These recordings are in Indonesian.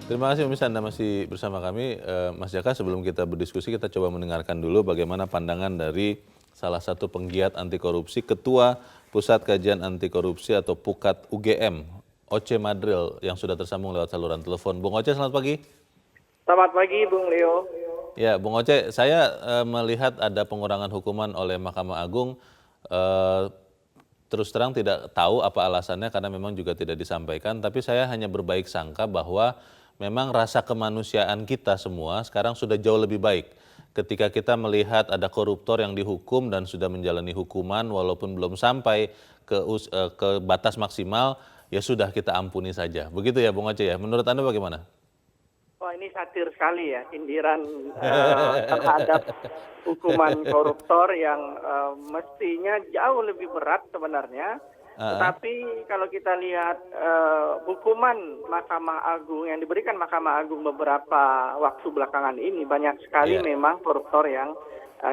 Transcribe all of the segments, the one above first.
Terima kasih pemirsa Anda masih bersama kami. Mas Jaka, sebelum kita berdiskusi kita coba mendengarkan dulu bagaimana pandangan dari salah satu penggiat anti korupsi, Ketua Pusat Kajian Anti Korupsi atau PUKAT UGM, Oce Madril, yang sudah tersambung lewat saluran telepon. Bung Oce, selamat pagi. Selamat pagi, Bung Leo. Ya, Bung Oce, saya melihat ada pengurangan hukuman oleh Mahkamah Agung. Eh, Terus terang tidak tahu apa alasannya karena memang juga tidak disampaikan, tapi saya hanya berbaik sangka bahwa memang rasa kemanusiaan kita semua sekarang sudah jauh lebih baik. Ketika kita melihat ada koruptor yang dihukum dan sudah menjalani hukuman walaupun belum sampai ke batas maksimal, ya sudah kita ampuni saja. Begitu ya Bung Aceh ya, menurut Anda bagaimana? Wah, ini satir sekali ya, sindiran terhadap hukuman koruptor yang mestinya jauh lebih berat sebenarnya. Tetapi kalau kita lihat hukuman Mahkamah Agung yang diberikan Mahkamah Agung beberapa waktu belakangan ini, banyak sekali memang koruptor yang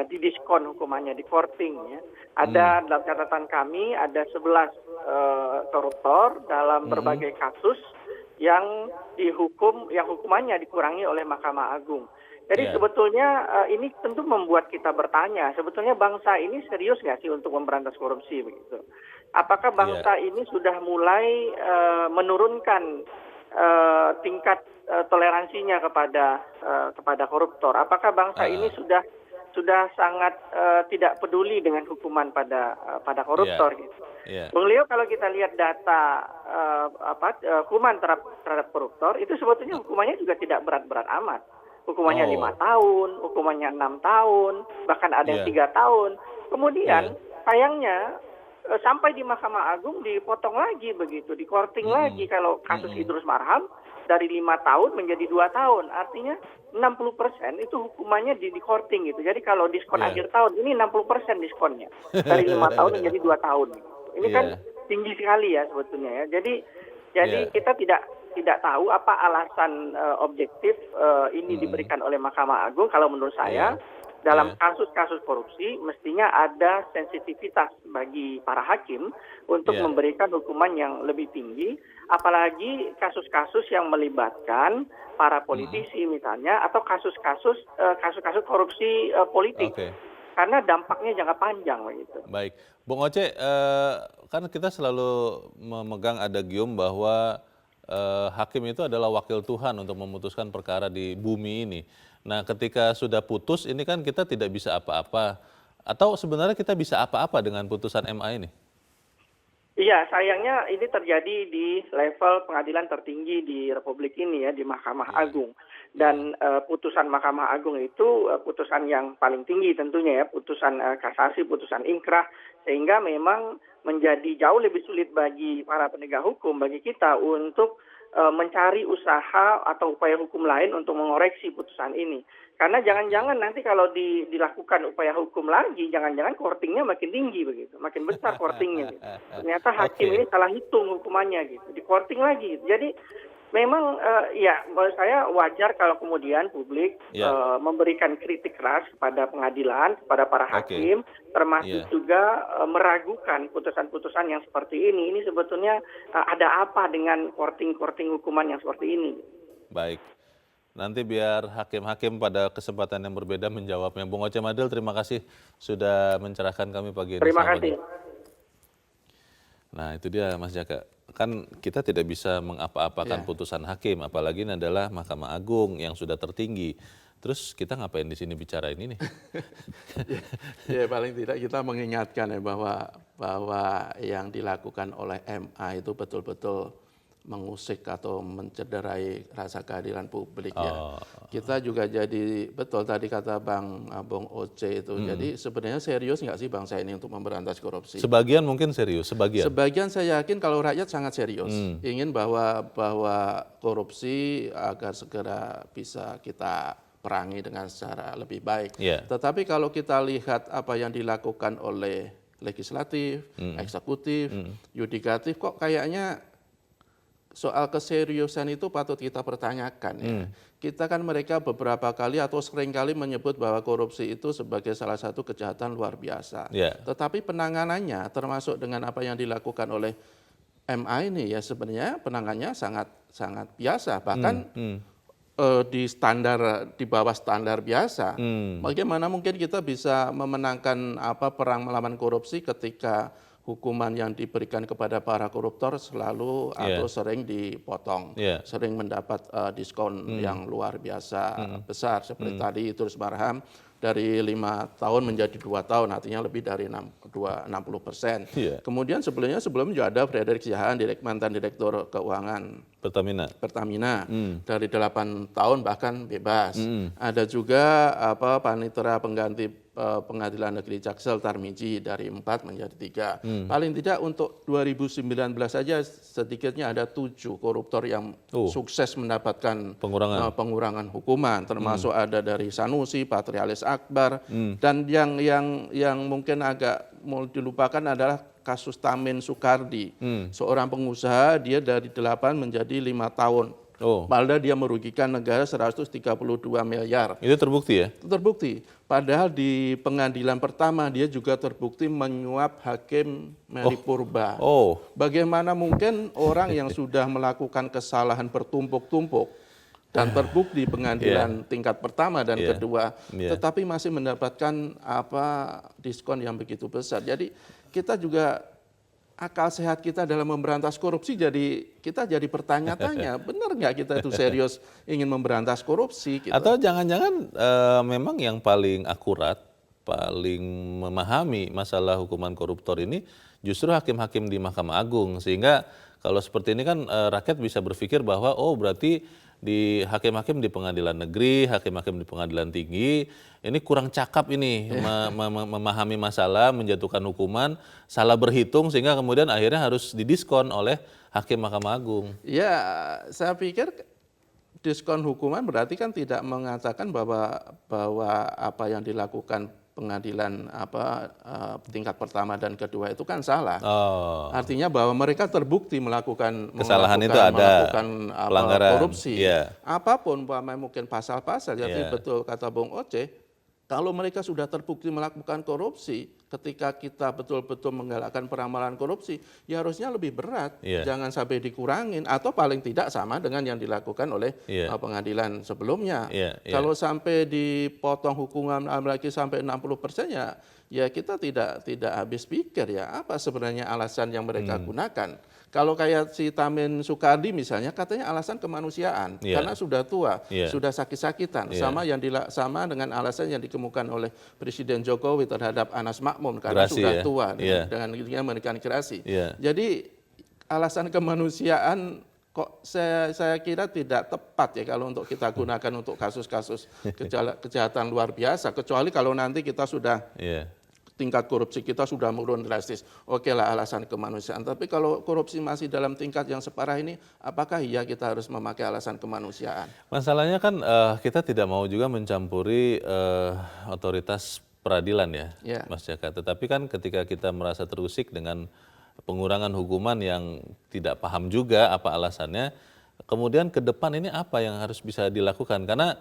didiskon hukumannya, di courting ya. Ada dalam catatan kami ada 11 koruptor dalam berbagai kasus yang dihukum, yang hukumannya dikurangi oleh Mahkamah Agung. Jadi sebetulnya ini tentu membuat kita bertanya, sebetulnya bangsa ini serius nggak sih untuk memberantas korupsi begitu? Apakah bangsa ini sudah mulai menurunkan tingkat toleransinya kepada koruptor? Apakah bangsa ini sudah sangat tidak peduli dengan hukuman pada koruptor gitu? Bung Leo, kalau kita lihat data hukuman terhadap koruptor itu sebetulnya hukumannya juga tidak berat-berat amat. Hukumannya 5 tahun, hukumannya 6 tahun, bahkan ada yang 3 tahun. Kemudian sayangnya sampai di Mahkamah Agung dipotong lagi begitu, di courting lagi kalau kasus Idrus Marham dari 5 tahun menjadi 2 tahun. Artinya 60% itu hukumannya di courting gitu. Jadi kalau diskon akhir tahun ini 60% diskonnya. Dari 5 tahun menjadi 2 tahun. Ini kan tinggi sekali ya sebetulnya ya. Jadi kita tidak tahu apa alasan objektif ini diberikan oleh Mahkamah Agung. Kalau menurut saya dalam kasus-kasus korupsi mestinya ada sensitivitas bagi para hakim untuk memberikan hukuman yang lebih tinggi, apalagi kasus-kasus yang melibatkan para politisi misalnya atau kasus-kasus korupsi politik. Karena dampaknya jangka panjang begitu. Baik, Bung Oce, kan kita selalu memegang adagium bahwa hakim itu adalah wakil Tuhan untuk memutuskan perkara di bumi ini. Nah, ketika sudah putus, ini kan kita tidak bisa apa-apa. Atau sebenarnya kita bisa apa-apa dengan putusan MA ini? Iya, sayangnya ini terjadi di level pengadilan tertinggi di Republik ini ya, di Mahkamah Agung. Dan putusan Mahkamah Agung itu putusan yang paling tinggi tentunya ya, putusan kasasi, putusan ingkrah, sehingga memang menjadi jauh lebih sulit bagi para penegak hukum, bagi kita untuk mencari usaha atau upaya hukum lain untuk mengoreksi putusan ini. Karena jangan-jangan nanti kalau dilakukan upaya hukum lagi, jangan-jangan courtingnya makin tinggi begitu, makin besar courtingnya. Gitu. Ternyata hakim ini salah hitung hukumannya gitu, di courting lagi. Gitu. Jadi memang ya menurut saya wajar kalau kemudian publik memberikan kritik keras kepada pengadilan, kepada para hakim, termasuk juga meragukan putusan-putusan yang seperti ini. Ini sebetulnya ada apa dengan courting hukuman yang seperti ini? Baik. Nanti biar hakim-hakim pada kesempatan yang berbeda menjawabnya. Bung Oce Madril, terima kasih sudah mencerahkan kami pagi ini. Terima kasih. Nah itu dia Mas Jaka, kan kita tidak bisa mengapa-apakan putusan hakim, apalagi ini adalah Mahkamah Agung yang sudah tertinggi. Terus kita ngapain di sini bicara ini nih? Ya paling tidak kita mengingatkan ya bahwa yang dilakukan oleh MA itu betul-betul mengusik atau mencederai rasa keadilan publik ya. Kita juga jadi betul tadi kata Bung Oce itu. Jadi sebenarnya serius nggak sih bangsa ini untuk memberantas korupsi? Sebagian mungkin serius, sebagian. Sebagian saya yakin kalau rakyat sangat serius ingin bahwa korupsi agar segera bisa kita perangi dengan secara lebih baik. Tetapi kalau kita lihat apa yang dilakukan oleh legislatif, eksekutif, yudikatif, kok kayaknya soal keseriusan itu patut kita pertanyakan ya. Kita kan mereka beberapa kali atau sering kali menyebut bahwa korupsi itu sebagai salah satu kejahatan luar biasa. Tetapi penanganannya termasuk dengan apa yang dilakukan oleh MA ini ya sebenarnya penanganannya sangat sangat biasa, bahkan di bawah standar biasa. Bagaimana mungkin kita bisa memenangkan perang melawan korupsi ketika hukuman yang diberikan kepada para koruptor selalu atau sering dipotong, sering mendapat diskon yang luar biasa besar seperti tadi Idrus Marham dari 5 tahun menjadi 2 tahun, artinya lebih dari 60%. Kemudian sebelumnya juga ada Frederick Siahaan, mantan direktur keuangan Pertamina dari 8 tahun bahkan bebas. Ada juga panitera pengganti Pengadilan Negeri Jaksel Tarmizi dari 4 menjadi 3. Paling tidak untuk 2019 saja sedikitnya ada 7 koruptor yang sukses mendapatkan pengurangan hukuman, termasuk ada dari Sanusi, Patrialis Akbar, dan yang mungkin agak mau dilupakan adalah kasus Tamin Soekardi, seorang pengusaha, dia dari 8 menjadi 5 tahun. Padahal dia merugikan negara 132 miliar. Itu terbukti ya? Terbukti. Padahal di pengadilan pertama dia juga terbukti menyuap hakim Mary Purba. Bagaimana mungkin orang yang sudah melakukan kesalahan bertumpuk-tumpuk dan terbukti pengadilan tingkat pertama dan kedua, tetapi masih mendapatkan diskon yang begitu besar. Jadi kita juga akal sehat kita dalam memberantas korupsi kita jadi bertanya-tanya, benar nggak kita itu serius ingin memberantas korupsi? Gitu. Atau jangan-jangan memang yang paling akurat, paling memahami masalah hukuman koruptor ini justru hakim-hakim di Mahkamah Agung, sehingga kalau seperti ini kan rakyat bisa berpikir bahwa berarti di hakim-hakim di pengadilan negeri, hakim-hakim di pengadilan tinggi, ini kurang cakap ini memahami masalah, menjatuhkan hukuman, salah berhitung sehingga kemudian akhirnya harus didiskon oleh hakim Mahkamah Agung. Ya, saya pikir diskon hukuman berarti kan tidak mengatakan bahwa apa yang dilakukan pengadilan tingkat pertama dan kedua itu kan salah. Artinya bahwa mereka terbukti melakukan kesalahan itu ada, pelanggaran korupsi. Apapun mungkin pasal-pasal, jadi betul kata Bung Oce, kalau mereka sudah terbukti melakukan korupsi, ketika kita betul-betul menggalakkan peramalan korupsi, ya harusnya lebih berat, jangan sampai dikurangin, atau paling tidak sama dengan yang dilakukan oleh pengadilan sebelumnya. Kalau sampai dipotong hukuman lagi sampai 60% ya kita tidak habis pikir ya apa sebenarnya alasan yang mereka gunakan. Kalau kayak si Tamin Soekardi misalnya katanya alasan kemanusiaan karena sudah tua, sudah sakit-sakitan, sama dengan alasan yang dikemukakan oleh Presiden Jokowi terhadap Anas Makmun karena sudah tua dengan dia memberikan gerasi. Jadi alasan kemanusiaan kok saya kira tidak tepat ya kalau untuk kita gunakan untuk kasus-kasus kejahatan luar biasa, kecuali kalau nanti kita sudah tingkat korupsi kita sudah menurun drastis. Oke lah alasan kemanusiaan. Tapi kalau korupsi masih dalam tingkat yang separah ini, apakah kita harus memakai alasan kemanusiaan? Masalahnya kan kita tidak mau juga mencampuri otoritas peradilan ya, Mas Jaka. Tetapi kan ketika kita merasa terusik dengan pengurangan hukuman yang tidak paham juga apa alasannya, kemudian ke depan ini apa yang harus bisa dilakukan? Karena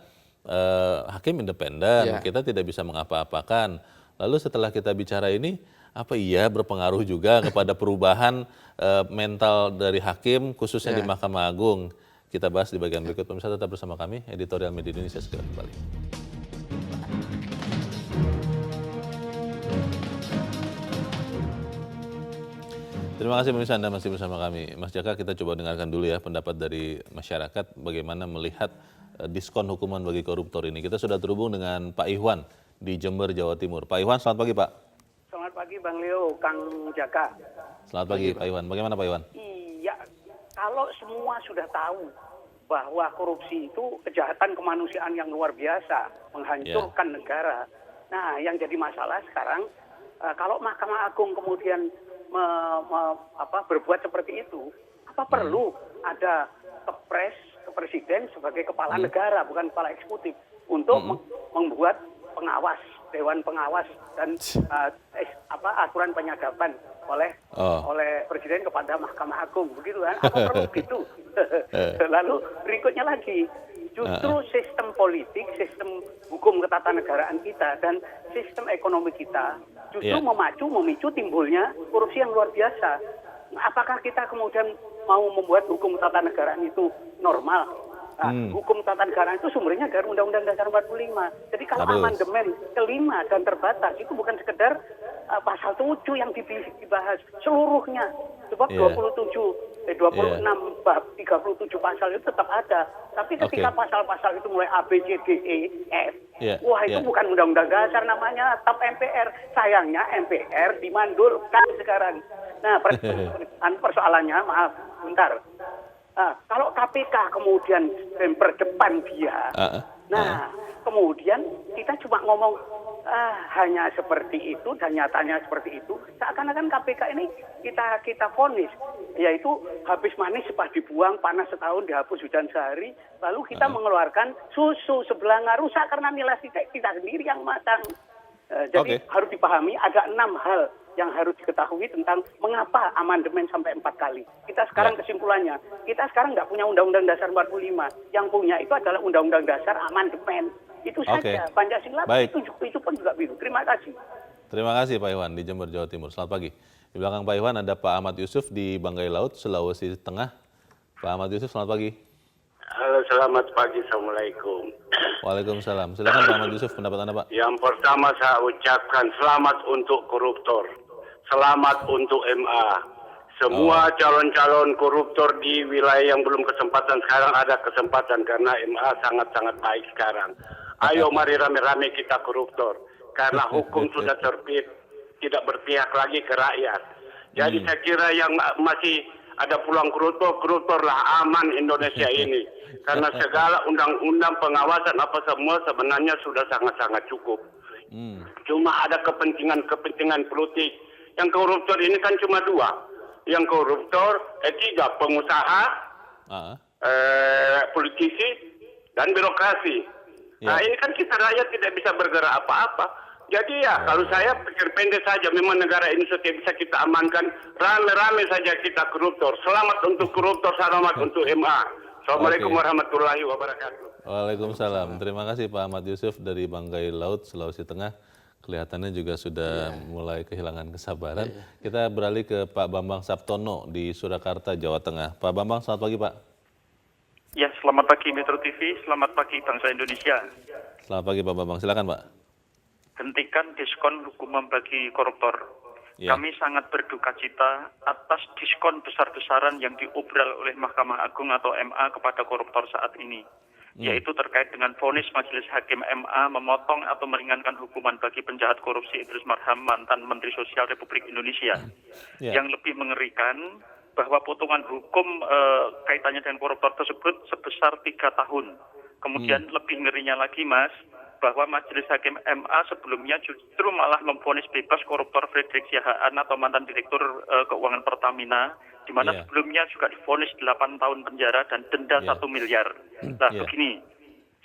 hakim independen, kita tidak bisa mengapa-apakan. Lalu setelah kita bicara ini, apa berpengaruh juga kepada perubahan mental dari hakim, khususnya di Mahkamah Agung? Kita bahas di bagian berikut. Pemirsa tetap bersama kami, Editorial Media Indonesia segera kembali. Terima kasih pemirsa Anda masih bersama kami. Mas Jaka, kita coba dengarkan dulu ya pendapat dari masyarakat bagaimana melihat diskon hukuman bagi koruptor ini. Kita sudah terhubung dengan Pak Ihwan di Jember, Jawa Timur. Pak Ihwan, selamat pagi Pak. Selamat pagi Bang Leo, Kang Jaka. Selamat pagi Pak Ihwan. Bagaimana Pak Ihwan? Iya, kalau semua sudah tahu bahwa korupsi itu kejahatan kemanusiaan yang luar biasa, menghancurkan negara. Nah, yang jadi masalah sekarang, kalau Mahkamah Agung kemudian berbuat seperti itu, apa perlu ada kepres, ke presiden sebagai kepala negara, bukan kepala eksekutif, untuk membuat pengawas, dewan pengawas dan aturan penyadapan oleh presiden kepada Mahkamah Agung, begitu kan? Apa perlu gitu? Lalu berikutnya lagi, justru sistem politik, sistem hukum ketatanegaraan kita dan sistem ekonomi kita justru memicu timbulnya korupsi yang luar biasa. Apakah kita kemudian mau membuat hukum ketatanegaraan itu normal. Nah, hukum tata negara itu sumbernya dari Undang-Undang Dasar 45. Jadi kalau amandemen kelima dan terbatas itu bukan sekedar pasal 7 yang dibahas seluruhnya. Sebab 26 bab 37 pasal itu tetap ada. Tapi ketika pasal-pasal itu mulai A, B, C, D, E, F, itu bukan Undang-Undang Dasar, namanya TAP MPR. Sayangnya MPR dimandulkan sekarang. Nah, persoalannya, maaf, bentar. Kalau KPK kemudian memperdepan dia, kemudian kita cuma ngomong hanya seperti itu dan nyatanya seperti itu, seakan-akan KPK ini kita vonis, yaitu habis manis sepah dibuang, panas setahun dihapus hujan sehari, lalu kita mengeluarkan susu sebelanga rusak karena nilai kita sendiri yang matang. Jadi harus dipahami ada 6 hal yang harus diketahui tentang mengapa amandemen sampai 4 kali. Kita sekarang kesimpulannya, kita sekarang nggak punya Undang-Undang Dasar 45. Yang punya itu adalah Undang-Undang Dasar amandemen. Itu saja. Pancasila itu pun juga biru. Terima kasih. Terima kasih Pak Iwan di Jember, Jawa Timur. Selamat pagi. Di belakang Pak Iwan ada Pak Ahmad Yusuf di Banggai Laut, Sulawesi Tengah. Pak Ahmad Yusuf, selamat pagi. Halo, selamat pagi. Assalamualaikum. Waalaikumsalam. Silakan Pak Ahmad Yusuf, pendapat Anda, Pak. Yang pertama saya ucapkan selamat untuk koruptor. Selamat untuk MA. Semua calon-calon koruptor di wilayah yang belum kesempatan, sekarang ada kesempatan karena MA sangat-sangat baik sekarang. Ayo mari rame-rame kita koruptor. Karena hukum sudah terbit, tidak berpihak lagi ke rakyat. Jadi saya kira yang masih ada pulang koruptorlah aman Indonesia ini. Karena segala undang-undang pengawasan apa semua sebenarnya sudah sangat-sangat cukup. Cuma ada kepentingan politik. Yang koruptor ini kan cuma 2. Yang koruptor 3, pengusaha, politisi, dan birokrasi. Nah ini kan kita rakyat tidak bisa bergerak apa-apa. Jadi kalau saya pikir pendek saja, memang negara ini setiap bisa kita amankan, rame-rame saja kita koruptor. Selamat untuk koruptor, selamat untuk MA. Assalamualaikum warahmatullahi wabarakatuh. Waalaikumsalam. Terima kasih Pak Ahmad Yusuf dari Banggai Laut, Sulawesi Tengah. Kelihatannya juga sudah mulai kehilangan kesabaran. Kita beralih ke Pak Bambang Saptono di Surakarta, Jawa Tengah. Pak Bambang, selamat pagi Pak. Ya, selamat pagi Metro TV, selamat pagi bangsa Indonesia. Selamat pagi Pak Bambang, silakan Pak. Hentikan diskon hukuman bagi koruptor. Kami sangat berduka cita atas diskon besar-besaran yang diobral oleh Mahkamah Agung atau MA kepada koruptor saat ini. Yaitu terkait dengan vonis Majelis Hakim MA memotong atau meringankan hukuman bagi penjahat korupsi Idrus Marham, mantan Menteri Sosial Republik Indonesia. Yang lebih mengerikan, bahwa potongan hukum kaitannya dengan koruptor tersebut sebesar 3 tahun. Kemudian lebih ngerinya lagi Mas, bahwa Majelis Hakim MA sebelumnya justru malah memvonis bebas koruptor Fredrik Siahaan atau mantan Direktur Keuangan Pertamina, di mana sebelumnya juga divonis 8 tahun penjara dan denda 1 miliar. Nah begini,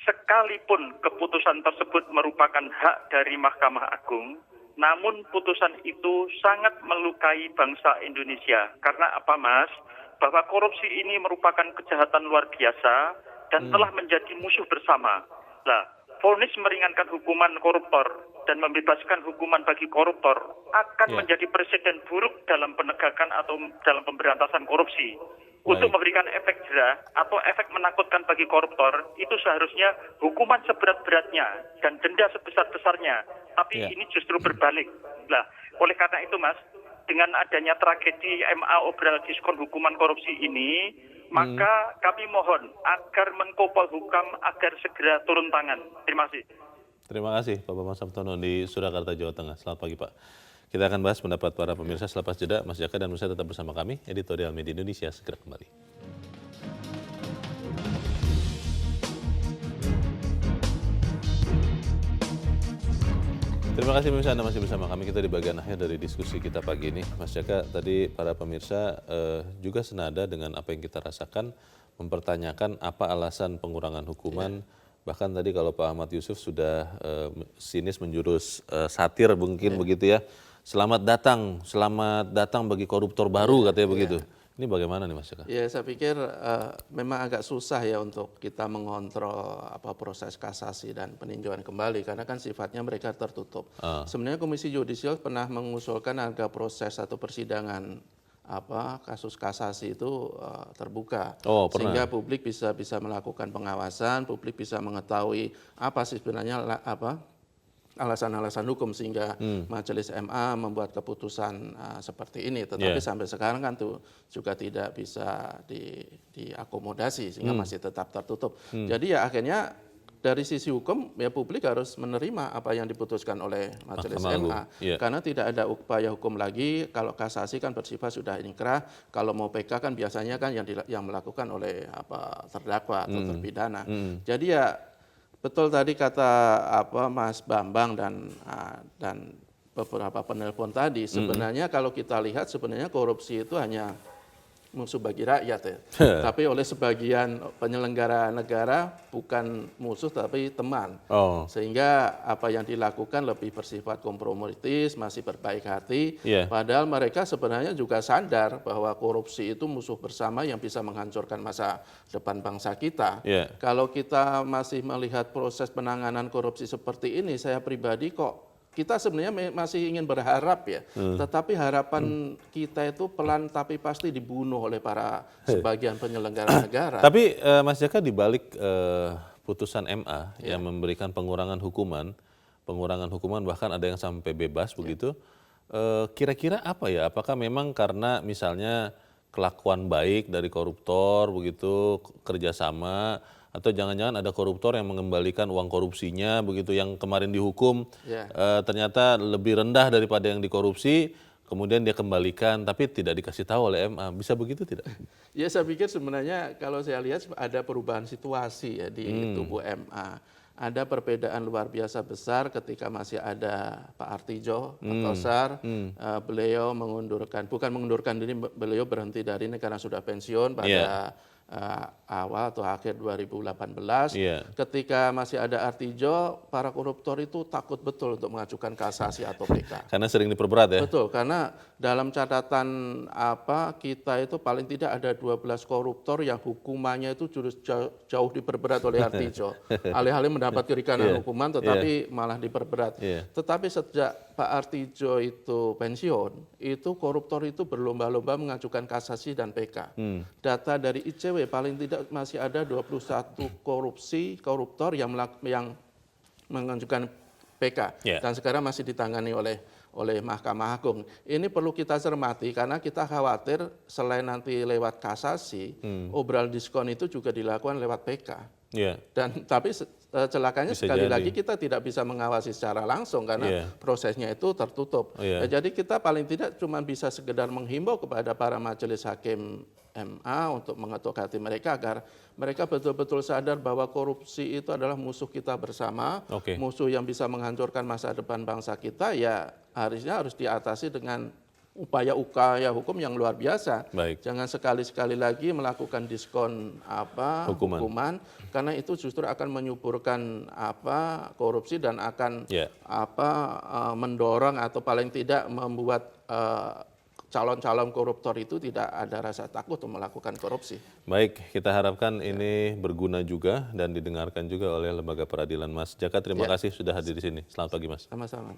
sekalipun keputusan tersebut merupakan hak dari Mahkamah Agung, namun putusan itu sangat melukai bangsa Indonesia. Karena apa Mas? Bahwa korupsi ini merupakan kejahatan luar biasa dan telah menjadi musuh bersama. Nah, vonis meringankan hukuman koruptor dan membebaskan hukuman bagi koruptor akan menjadi presiden buruk dalam penegakan atau dalam pemberantasan korupsi. Untuk memberikan efek jera atau efek menakutkan bagi koruptor, itu seharusnya hukuman seberat-beratnya dan denda sebesar-besarnya. Tapi ini justru berbalik. Nah, oleh karena itu Mas, dengan adanya tragedi MA obral diskon hukuman korupsi ini, maka kami mohon agar Menko Polhukam agar segera turun tangan. Terima kasih. Terima kasih Pak Bambang Saptono di Surakarta, Jawa Tengah. Selamat pagi Pak. Kita akan bahas pendapat para pemirsa selepas jeda. Mas Jaka dan Musa tetap bersama kami. Editorial Media Indonesia segera kembali. Terima kasih pemirsa Anda masih bersama kami. Kita di bagian akhir dari diskusi kita pagi ini. Mas Jaka, tadi para pemirsa juga senada dengan apa yang kita rasakan, mempertanyakan apa alasan pengurangan hukuman. Bahkan tadi kalau Pak Ahmad Yusuf sudah sinis menjurus satir mungkin begitu ya. Selamat datang bagi koruptor baru katanya begitu. Ini bagaimana nih Mas Jaka? Ya saya pikir memang agak susah ya untuk kita mengontrol proses kasasi dan peninjauan kembali karena kan sifatnya mereka tertutup. Sebenarnya Komisi Yudisial pernah mengusulkan agar proses atau persidangan kasus kasasi itu terbuka, Oh, pernah. sehingga publik bisa melakukan pengawasan, publik bisa mengetahui apa sih sebenarnya alasan-alasan hukum sehingga Majelis MA membuat keputusan seperti ini. Tetapi sampai sekarang kan tuh juga tidak bisa diakomodasi sehingga masih tetap tertutup. Jadi ya akhirnya dari sisi hukum ya publik harus menerima apa yang diputuskan oleh Majelis MA karena tidak ada upaya hukum lagi. Kalau kasasi kan bersifat sudah inkrah, kalau mau PK kan biasanya kan yang melakukan oleh terdakwa atau terpidana. Jadi ya betul tadi kata Mas Bambang dan beberapa penelpon tadi, sebenarnya kalau kita lihat sebenarnya korupsi itu hanya musuh bagi rakyat ya. Tapi oleh sebagian penyelenggara negara bukan musuh tapi teman. Sehingga apa yang dilakukan lebih bersifat kompromitis, masih berbaik hati. Padahal mereka sebenarnya juga sadar bahwa korupsi itu musuh bersama yang bisa menghancurkan masa depan bangsa kita. Kalau kita masih melihat proses penanganan korupsi seperti ini, saya pribadi kok kita sebenarnya masih ingin berharap ya, tetapi harapan kita itu pelan tapi pasti dibunuh oleh para sebagian penyelenggara negara. Tapi Mas Jaka di balik putusan MA yang memberikan pengurangan hukuman bahkan ada yang sampai bebas begitu, kira-kira apa ya? Apakah memang karena misalnya kelakuan baik dari koruptor begitu, kerjasama, atau jangan-jangan ada koruptor yang mengembalikan uang korupsinya begitu yang kemarin dihukum ternyata lebih rendah daripada yang dikorupsi, kemudian dia kembalikan tapi tidak dikasih tahu oleh MA, bisa begitu tidak? Ya saya pikir sebenarnya kalau saya lihat ada perubahan situasi ya di tubuh MA. Ada perbedaan luar biasa besar ketika masih ada Pak Artijo atau SAR, beliau bukan mengundurkan diri, beliau berhenti dari ini karena sudah pensiun pada awal atau akhir 2018. Ketika masih ada Artijo, para koruptor itu takut betul untuk mengajukan kasasi atau PK. Karena sering diperberat ya? Betul, karena dalam catatan kita itu paling tidak ada 12 koruptor yang hukumannya itu jauh diperberat oleh Artijo. Alih-alih mendapat keringanan hukuman tetapi malah diperberat. Tetapi sejak Pak Artijo itu pensiun, itu koruptor itu berlomba-lomba mengajukan kasasi dan PK. Data dari ICW paling tidak masih ada 21 koruptor yang mengajukan PK dan sekarang masih ditangani oleh Mahkamah Agung. Ini perlu kita cermati karena kita khawatir selain nanti lewat kasasi, obral diskon itu juga dilakukan lewat PK. Tapi celakanya sekali lagi kita tidak bisa mengawasi secara langsung karena prosesnya itu tertutup. Jadi kita paling tidak cuma bisa sekedar menghimbau kepada para majelis hakim MA untuk mengetuk hati mereka agar mereka betul-betul sadar bahwa korupsi itu adalah musuh kita bersama, musuh yang bisa menghancurkan masa depan bangsa kita, ya harus diatasi dengan upaya hukum yang luar biasa. Jangan sekali-sekali lagi melakukan diskon hukuman karena itu justru akan menyuburkan korupsi dan akan mendorong atau paling tidak membuat calon-calon koruptor itu tidak ada rasa takut untuk melakukan korupsi. Baik, kita harapkan ini berguna juga dan didengarkan juga oleh Lembaga Peradilan. Mas Jaka, terima kasih sudah hadir di sini. Selamat pagi, Mas. Sama-sama.